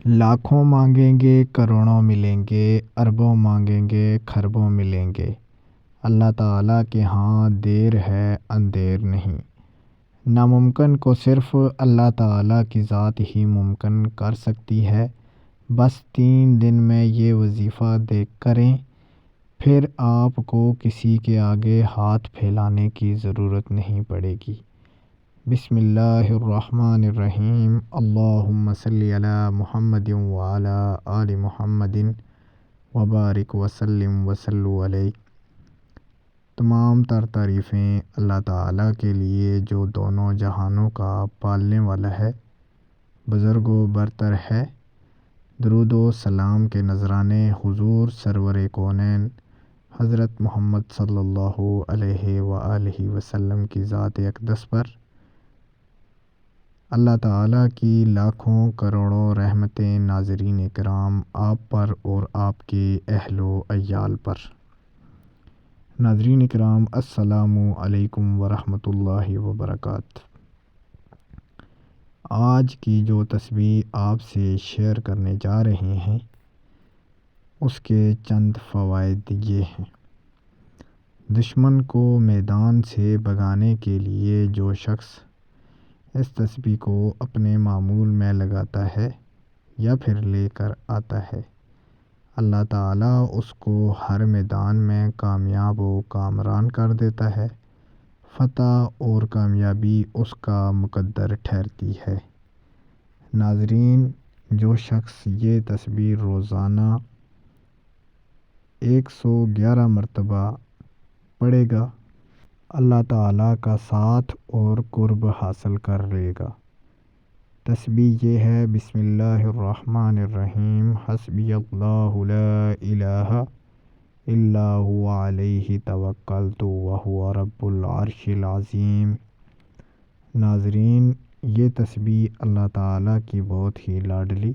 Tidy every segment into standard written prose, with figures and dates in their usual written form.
لاکھوں مانگیں گے کروڑوں ملیں گے، اربوں مانگیں گے کھربوں ملیں گے، اللہ تعالیٰ کے ہاں دیر ہے اندیر نہیں۔ ناممکن کو صرف اللہ تعالیٰ کی ذات ہی ممکن کر سکتی ہے۔ بس 3 دن میں یہ وظیفہ کریں، پھر آپ کو کسی کے آگے ہاتھ پھیلانے کی ضرورت نہیں پڑے گی۔ بسم اللہ الرحمن الرحیم۔ اللہم صلی علی محمد وعلی آل محمد وبارک وسلم وصلوا علیہ۔ تمام تر تعریفیں اللہ تعالیٰ کے لیے جو دونوں جہانوں کا پالنے والا ہے، بزرگ و برتر ہے۔ درود و سلام کے نذرانے حضور سرور کونین حضرت محمد صلی اللہ علیہ وآلہ وسلم کی ذات اقدس پر، اللہ تعالیٰ کی لاکھوں کروڑوں رحمتیں ناظرین کرام آپ پر اور آپ کے اہل و عیال پر۔ ناظرین کرام السلام علیکم ورحمۃ اللہ وبرکاتہ۔ آج کی جو تسبیح آپ سے شیئر کرنے جا رہے ہیں، اس کے چند فوائد یہ ہیں۔ دشمن کو میدان سے بھگانے کے لیے جو شخص اس تسبیح کو اپنے معمول میں لگاتا ہے یا پھر لے کر آتا ہے، اللہ تعالیٰ اس کو ہر میدان میں کامیاب و کامران کر دیتا ہے۔ فتح اور کامیابی اس کا مقدر ٹھہرتی ہے۔ ناظرین، جو شخص یہ تسبیح روزانہ 111 مرتبہ پڑھے گا، اللہ تعالیٰ کا ساتھ اور قرب حاصل کر لے گا۔ تسبیح یہ ہے: بسم اللہ الرحمن الرحیم، حسبی اللہ لا الہ الا هو علیہ توکلت وہو رب العرش العظیم۔ ناظرین، یہ تسبیح اللہ تعالیٰ کی بہت ہی لاڈلی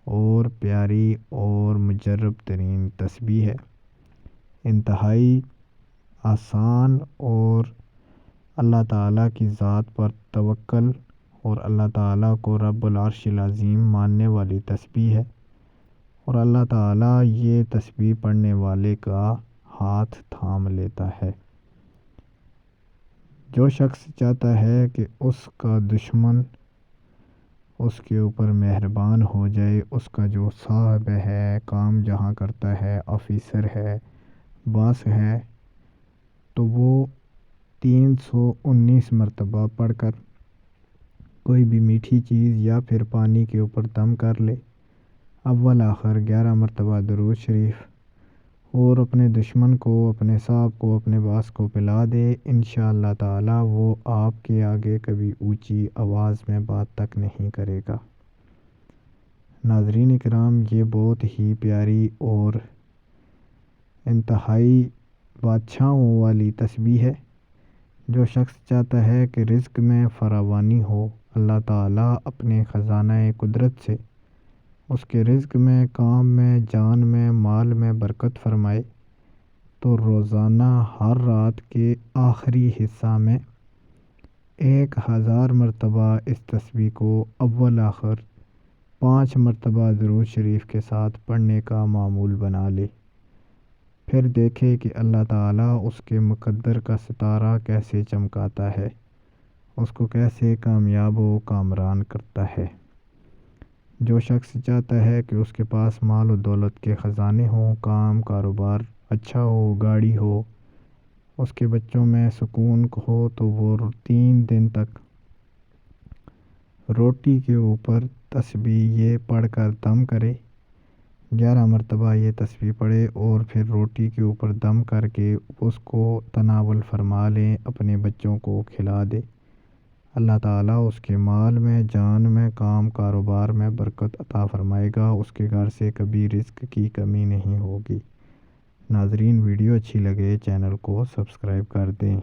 اور پیاری اور مجرب ترین تسبیح ہے۔ انتہائی آسان اور اللہ تعالیٰ کی ذات پر توکل اور اللہ تعالیٰ کو رب العرش العظیم ماننے والی تسبیح ہے، اور اللہ تعالیٰ یہ تسبیح پڑھنے والے کا ہاتھ تھام لیتا ہے۔ جو شخص چاہتا ہے کہ اس کا دشمن اس کے اوپر مہربان ہو جائے، اس کا جو صاحب ہے، کام جہاں کرتا ہے، آفیسر ہے، باس ہے، تو وہ 319 مرتبہ پڑھ کر کوئی بھی میٹھی چیز یا پھر پانی کے اوپر دم کر لے، اول آخر 11 مرتبہ درود شریف، اور اپنے دشمن کو، اپنے صاحب کو، اپنے باس کو پلا دے، انشاءاللہ تعالی وہ آپ کے آگے کبھی اونچی آواز میں بات تک نہیں کرے گا۔ ناظرین کرام، یہ بہت ہی پیاری اور انتہائی بادشاہوں والی تسبیح ہے۔ جو شخص چاہتا ہے کہ رزق میں فراوانی ہو، اللہ تعالیٰ اپنے خزانہ قدرت سے اس کے رزق میں، کام میں، جان میں، مال میں برکت فرمائے، تو روزانہ ہر رات کے آخری حصہ میں 1000 مرتبہ اس تسبیح کو اول آخر 5 مرتبہ درود شریف کے ساتھ پڑھنے کا معمول بنا لے۔ پھر دیکھے کہ اللہ تعالیٰ اس کے مقدر کا ستارہ کیسے چمکاتا ہے، اس کو کیسے کامیاب و کامران کرتا ہے۔ جو شخص چاہتا ہے کہ اس کے پاس مال و دولت کے خزانے ہوں، کام کاروبار اچھا ہو، گاڑی ہو، اس کے بچوں میں سکون ہو، تو وہ 3 دن تک روٹی کے اوپر تسبیح یہ پڑھ کر دم کرے، 11 مرتبہ یہ تسبیح پڑھے، اور پھر روٹی کے اوپر دم کر کے اس کو تناول فرما لیں، اپنے بچوں کو کھلا دے۔ اللہ تعالیٰ اس کے مال میں، جان میں، کام کاروبار میں برکت عطا فرمائے گا، اس کے گھر سے کبھی رزق کی کمی نہیں ہوگی۔ ناظرین، ویڈیو اچھی لگے چینل کو سبسکرائب کر دیں۔